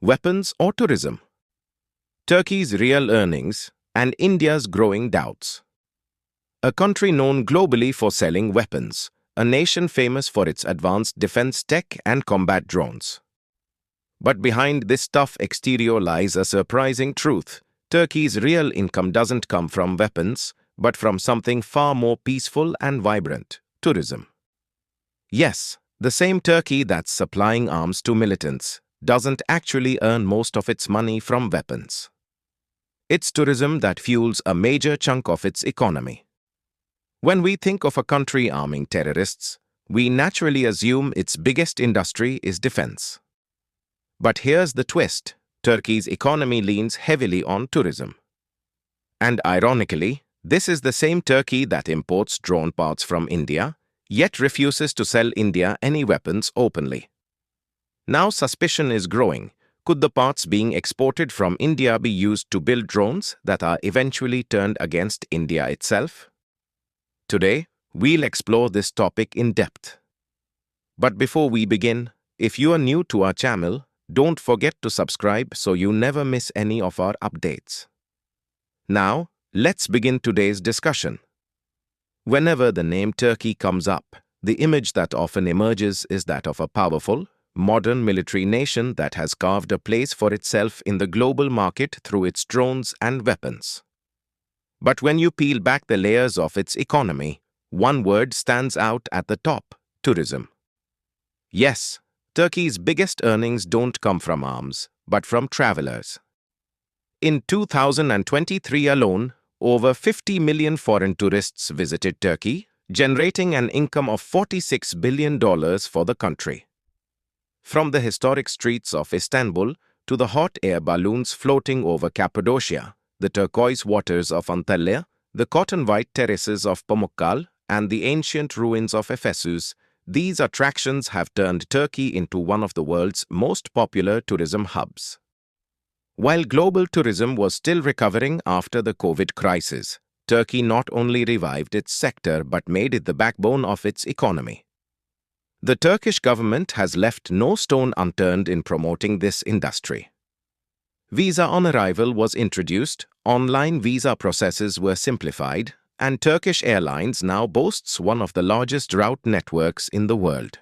weapons or tourism? Turkey's real earnings and India's growing doubts. A country known globally for selling weapons, a nation famous for its advanced defense tech and combat drones. But behind this tough exterior lies a surprising truth. Turkey's real income doesn't come from weapons, but from something far more peaceful and vibrant: tourism. Yes, the same Turkey that's supplying arms to militants doesn't actually earn most of its money from weapons. It's tourism that fuels a major chunk of its economy. When we think of a country arming terrorists, we naturally assume its biggest industry is defense. But here's the twist: Turkey's economy leans heavily on tourism. And ironically, this is the same Turkey that imports drone parts from India, yet refuses to sell India any weapons openly. Now suspicion is growing. Could the parts being exported from India be used to build drones that are eventually turned against India itself? Today, we'll explore this topic in depth. But before we begin, if you are new to our channel, don't forget to subscribe so you never miss any of our updates. Now, let's begin today's discussion. Whenever the name Turkey comes up, the image that often emerges is that of a powerful, modern military nation that has carved a place for itself in the global market through its drones and weapons. But when you peel back the layers of its economy, one word stands out at the top: tourism. Yes, Turkey's biggest earnings don't come from arms, but from travelers. In 2023 alone, over 50 million foreign tourists visited Turkey, generating an income of $46 billion for the country. From the historic streets of Istanbul to the hot air balloons floating over Cappadocia, the turquoise waters of Antalya, the cotton-white terraces of Pamukkale, and the ancient ruins of Ephesus, these attractions have turned Turkey into one of the world's most popular tourism hubs. While global tourism was still recovering after the COVID crisis, Turkey not only revived its sector but made it the backbone of its economy. The Turkish government has left no stone unturned in promoting this industry. Visa on arrival was introduced, online visa processes were simplified, and Turkish Airlines now boasts one of the largest route networks in the world.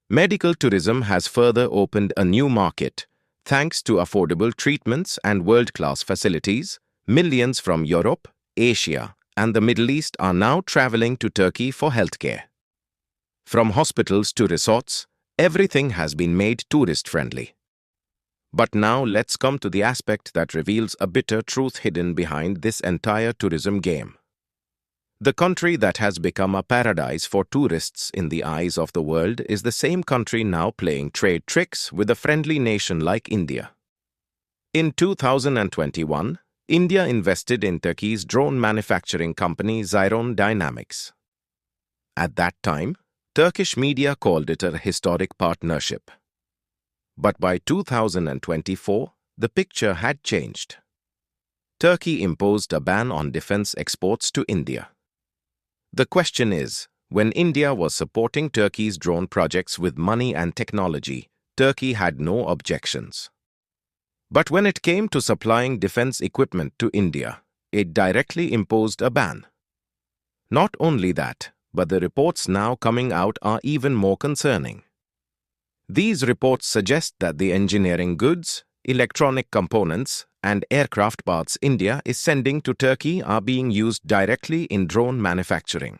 Medical tourism has further opened a new market. Thanks to affordable treatments and world-class facilities, millions from Europe, Asia, and the Middle East are now traveling to Turkey for healthcare. From hospitals to resorts, everything has been made tourist-friendly. But now let's come to the aspect that reveals a bitter truth hidden behind this entire tourism game. The country that has become a paradise for tourists in the eyes of the world is the same country now playing trade tricks with a friendly nation like India. In 2021, India invested in Turkey's drone manufacturing company Zyrone Dynamics. At that time, Turkish media called it a historic partnership. But by 2024, the picture had changed. Turkey imposed a ban on defense exports to India. The question is, when India was supporting Turkey's drone projects with money and technology, Turkey had no objections. But when it came to supplying defense equipment to India, it directly imposed a ban. Not only that, but the reports now coming out are even more concerning. These reports suggest that the engineering goods, electronic components, and aircraft parts India is sending to Turkey are being used directly in drone manufacturing.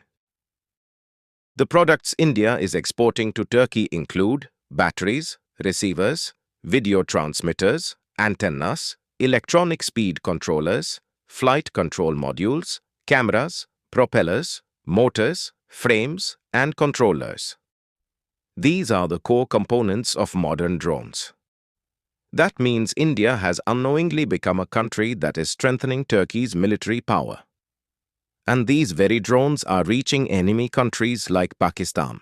The products India is exporting to Turkey include batteries, receivers, video transmitters, antennas, electronic speed controllers, flight control modules, cameras, propellers, motors, frames, and controllers. These are the core components of modern drones. That means India has unknowingly become a country that is strengthening Turkey's military power. And these very drones are reaching enemy countries like Pakistan.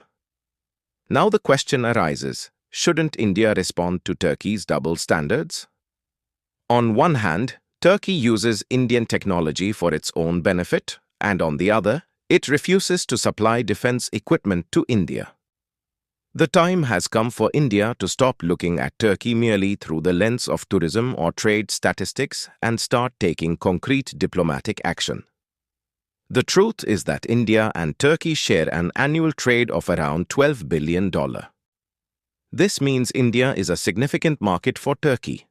Now the question arises, shouldn't India respond to Turkey's double standards? On one hand, Turkey uses Indian technology for its own benefit, and on the other, it refuses to supply defense equipment to India. The time has come for India to stop looking at Turkey merely through the lens of tourism or trade statistics and start taking concrete diplomatic action. The truth is that India and Turkey share an annual trade of around $12 billion. This means India is a significant market for Turkey.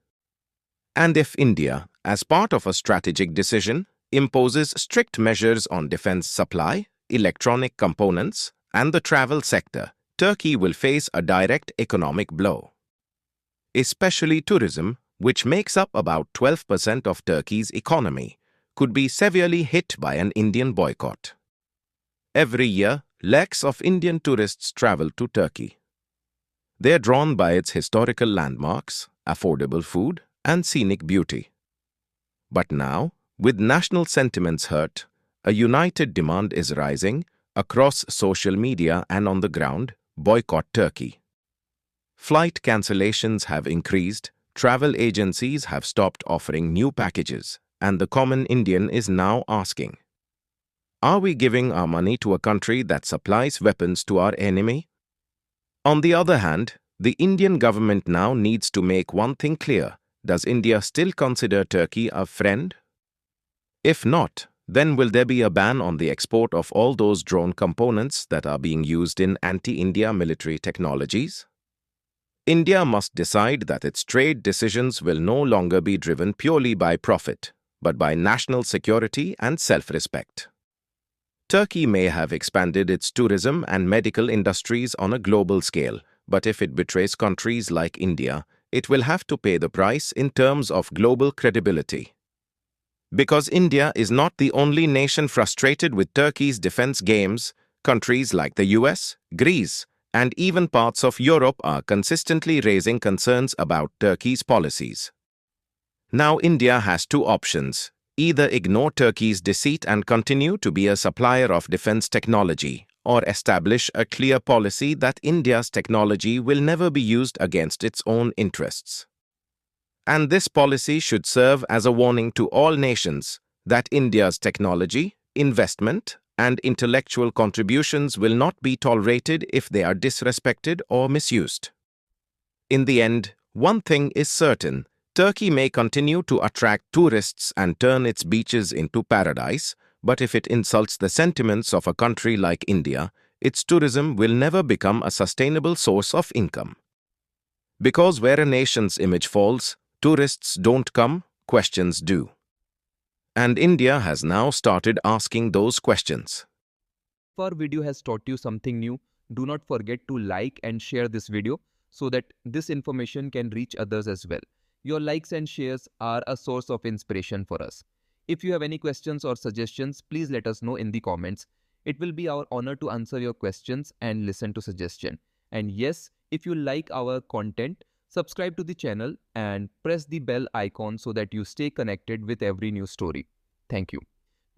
And if India, as part of a strategic decision, imposes strict measures on defense supply, electronic components, and the travel sector, Turkey will face a direct economic blow. Especially tourism, which makes up about 12% of Turkey's economy, could be severely hit by an Indian boycott. Every year, lakhs of Indian tourists travel to Turkey. They are drawn by its historical landmarks, affordable food, and scenic beauty. But now, with national sentiments hurt, a united demand is rising across social media and on the ground: boycott Turkey. Flight cancellations have increased, travel agencies have stopped offering new packages, and the common Indian is now asking, are we giving our money to a country that supplies weapons to our enemy? On the other hand, the Indian government now needs to make one thing clear: does India still consider Turkey a friend? If not, then will there be a ban on the export of all those drone components that are being used in anti-India military technologies? India must decide that its trade decisions will no longer be driven purely by profit, but by national security and self-respect. Turkey may have expanded its tourism and medical industries on a global scale, but if it betrays countries like India, it will have to pay the price in terms of global credibility. Because India is not the only nation frustrated with Turkey's defense games, countries like the US, Greece, and even parts of Europe are consistently raising concerns about Turkey's policies. Now India has two options: either ignore Turkey's deceit and continue to be a supplier of defense technology, or establish a clear policy that India's technology will never be used against its own interests. And this policy should serve as a warning to all nations that India's technology, investment, and intellectual contributions will not be tolerated if they are disrespected or misused. In the end, one thing is certain: Turkey may continue to attract tourists and turn its beaches into paradise, but if it insults the sentiments of a country like India, its tourism will never become a sustainable source of income. Because where a nation's image falls, tourists don't come, questions do. And India has now started asking those questions. If our video has taught you something new, do not forget to like and share this video so that this information can reach others as well. Your likes and shares are a source of inspiration for us. If you have any questions or suggestions, please let us know in the comments. It will be our honor to answer your questions and listen to suggestions. And yes, if you like our content, subscribe to the channel and press the bell icon so that you stay connected with every new story. Thank you.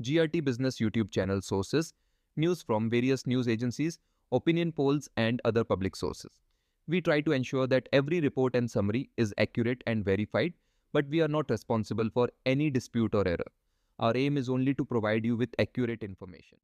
GRT Business YouTube channel sources: news from various news agencies, opinion polls, and other public sources. We try to ensure that every report and summary is accurate and verified, but we are not responsible for any dispute or error. Our aim is only to provide you with accurate information.